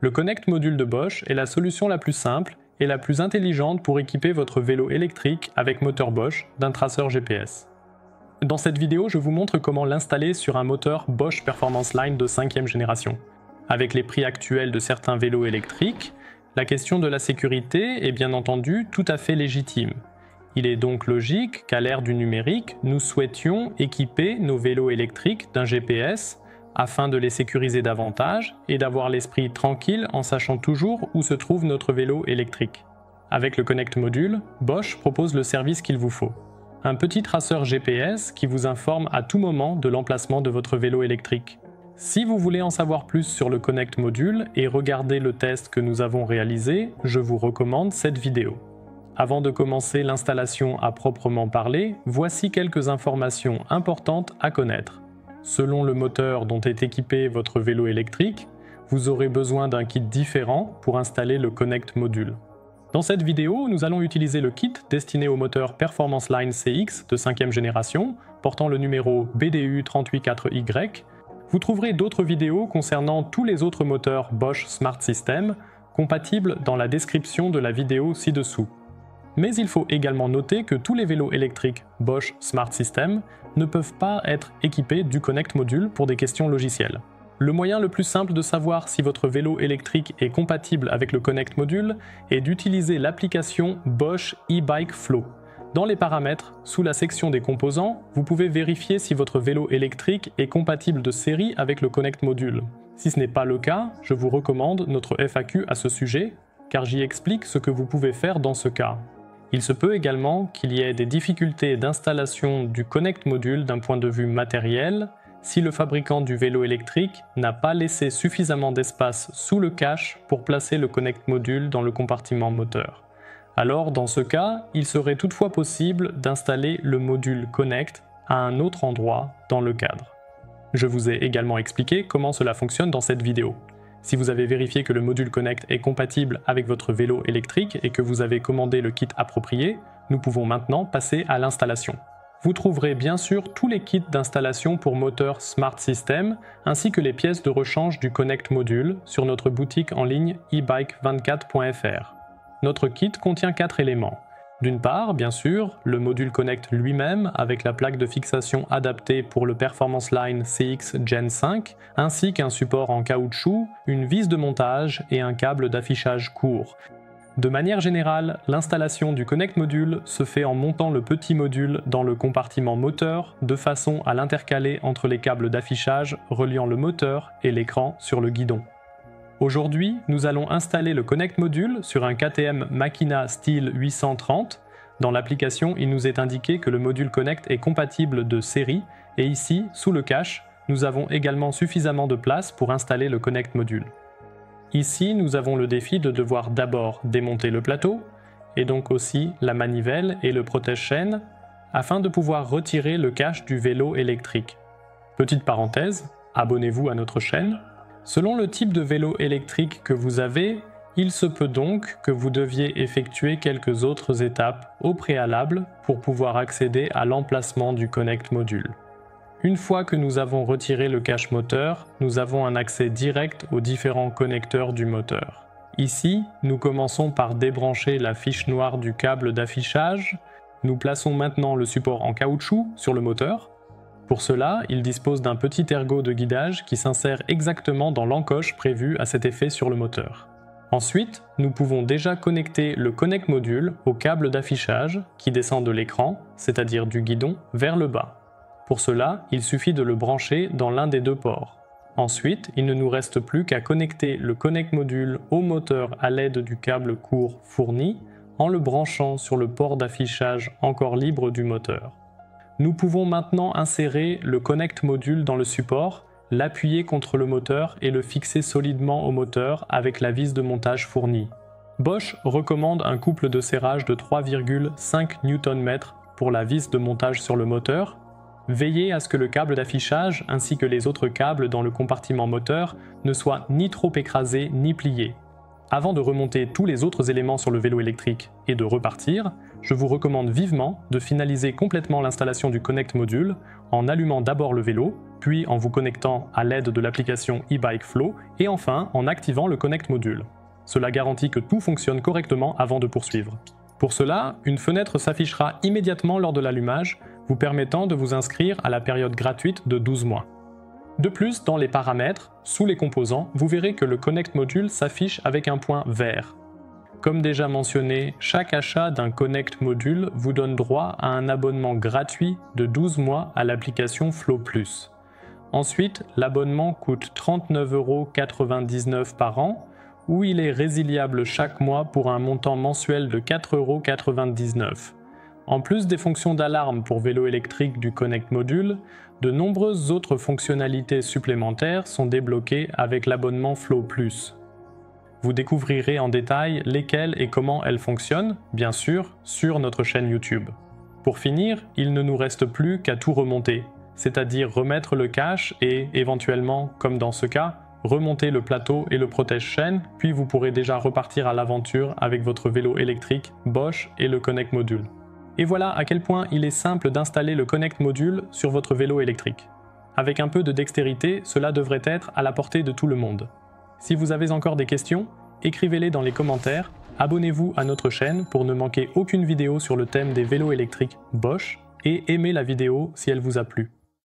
Le Connect Module de Bosch est la solution la plus simple et la plus intelligente pour équiper votre vélo électrique avec moteur Bosch d'un traceur GPS. Dans cette vidéo, je vous montre comment l'installer sur un moteur Bosch Performance Line de 5e génération. Avec les prix actuels de certains vélos électriques, la question de la sécurité est bien entendu tout à fait légitime. Il est donc logique qu'à l'ère du numérique, nous souhaitions équiper nos vélos électriques d'un GPS afin de les sécuriser davantage et d'avoir l'esprit tranquille en sachant toujours où se trouve notre vélo électrique. Avec le Connect Module, Bosch propose le service qu'il vous faut. Un petit traceur GPS qui vous informe à tout moment de l'emplacement de votre vélo électrique. Si vous voulez en savoir plus sur le Connect Module et regarder le test que nous avons réalisé, je vous recommande cette vidéo. Avant de commencer l'installation à proprement parler, voici quelques informations importantes à connaître. Selon le moteur dont est équipé votre vélo électrique, vous aurez besoin d'un kit différent pour installer le Connect Module. Dans cette vidéo, nous allons utiliser le kit destiné au moteur Performance Line CX de 5e génération, portant le numéro BDU384Y. Vous trouverez d'autres vidéos concernant tous les autres moteurs Bosch Smart System, compatibles dans la description de la vidéo ci-dessous. Mais il faut également noter que tous les vélos électriques Bosch Smart System ne peuvent pas être équipés du Connect Module pour des questions logicielles. Le moyen le plus simple de savoir si votre vélo électrique est compatible avec le Connect Module est d'utiliser l'application Bosch e-Bike Flow. Dans les paramètres, sous la section des composants, vous pouvez vérifier si votre vélo électrique est compatible de série avec le Connect Module. Si ce n'est pas le cas, je vous recommande notre FAQ à ce sujet, car j'y explique ce que vous pouvez faire dans ce cas. Il se peut également qu'il y ait des difficultés d'installation du Connect Module d'un point de vue matériel, si le fabricant du vélo électrique n'a pas laissé suffisamment d'espace sous le cache pour placer le Connect Module dans le compartiment moteur. Alors, dans ce cas, il serait toutefois possible d'installer le module Connect à un autre endroit dans le cadre. Je vous ai également expliqué comment cela fonctionne dans cette vidéo. Si vous avez vérifié que le module Connect est compatible avec votre vélo électrique et que vous avez commandé le kit approprié, nous pouvons maintenant passer à l'installation. Vous trouverez bien sûr tous les kits d'installation pour moteur Smart System ainsi que les pièces de rechange du Connect Module sur notre boutique en ligne ebike24.fr. Notre kit contient 4 éléments. D'une part, bien sûr, le module Connect lui-même avec la plaque de fixation adaptée pour le Performance Line CX Gen 5, ainsi qu'un support en caoutchouc, une vis de montage et un câble d'affichage court. De manière générale, l'installation du Connect Module se fait en montant le petit module dans le compartiment moteur de façon à l'intercaler entre les câbles d'affichage reliant le moteur et l'écran sur le guidon. Aujourd'hui, nous allons installer le Connect Module sur un KTM Makina Steel 830. Dans l'application, il nous est indiqué que le module Connect est compatible de série et ici, sous le cache, nous avons également suffisamment de place pour installer le Connect Module. Ici, nous avons le défi de devoir d'abord démonter le plateau et donc aussi la manivelle et le protège-chaîne afin de pouvoir retirer le cache du vélo électrique. Petite parenthèse, abonnez-vous à notre chaîne. Selon le type de vélo électrique que vous avez, il se peut donc que vous deviez effectuer quelques autres étapes au préalable pour pouvoir accéder à l'emplacement du Connect Module. Une fois que nous avons retiré le cache moteur, nous avons un accès direct aux différents connecteurs du moteur. Ici, nous commençons par débrancher la fiche noire du câble d'affichage. Nous plaçons maintenant le support en caoutchouc sur le moteur. Pour cela, il dispose d'un petit ergot de guidage qui s'insère exactement dans l'encoche prévue à cet effet sur le moteur. Ensuite, nous pouvons déjà connecter le Connect Module au câble d'affichage qui descend de l'écran, c'est-à-dire du guidon, vers le bas. Pour cela, il suffit de le brancher dans l'un des deux ports. Ensuite, il ne nous reste plus qu'à connecter le Connect Module au moteur à l'aide du câble court fourni en le branchant sur le port d'affichage encore libre du moteur. Nous pouvons maintenant insérer le Connect Module dans le support, l'appuyer contre le moteur et le fixer solidement au moteur avec la vis de montage fournie. Bosch recommande un couple de serrage de 3,5 Nm pour la vis de montage sur le moteur. Veillez à ce que le câble d'affichage ainsi que les autres câbles dans le compartiment moteur ne soient ni trop écrasés ni pliés. Avant de remonter tous les autres éléments sur le vélo électrique et de repartir, je vous recommande vivement de finaliser complètement l'installation du Connect Module en allumant d'abord le vélo, puis en vous connectant à l'aide de l'application eBike Flow, et enfin en activant le Connect Module. Cela garantit que tout fonctionne correctement avant de poursuivre. Pour cela, une fenêtre s'affichera immédiatement lors de l'allumage, vous permettant de vous inscrire à la période gratuite de 12 mois. De plus, dans les paramètres, sous les composants, vous verrez que le Connect Module s'affiche avec un point vert. Comme déjà mentionné, chaque achat d'un Connect Module vous donne droit à un abonnement gratuit de 12 mois à l'application Flow Plus. Ensuite, l'abonnement coûte 39,99 € par an, où il est résiliable chaque mois pour un montant mensuel de 4,99 €. En plus des fonctions d'alarme pour vélo électrique du Connect Module, de nombreuses autres fonctionnalités supplémentaires sont débloquées avec l'abonnement Flow Plus. Vous découvrirez en détail lesquelles et comment elles fonctionnent, bien sûr, sur notre chaîne YouTube. Pour finir, il ne nous reste plus qu'à tout remonter, c'est-à-dire remettre le cache et, éventuellement, comme dans ce cas, remonter le plateau et le protège-chaîne, puis vous pourrez déjà repartir à l'aventure avec votre vélo électrique Bosch et le Connect Module. Et voilà à quel point il est simple d'installer le Connect Module sur votre vélo électrique. Avec un peu de dextérité, cela devrait être à la portée de tout le monde. Si vous avez encore des questions, écrivez-les dans les commentaires, abonnez-vous à notre chaîne pour ne manquer aucune vidéo sur le thème des vélos électriques Bosch et aimez la vidéo si elle vous a plu.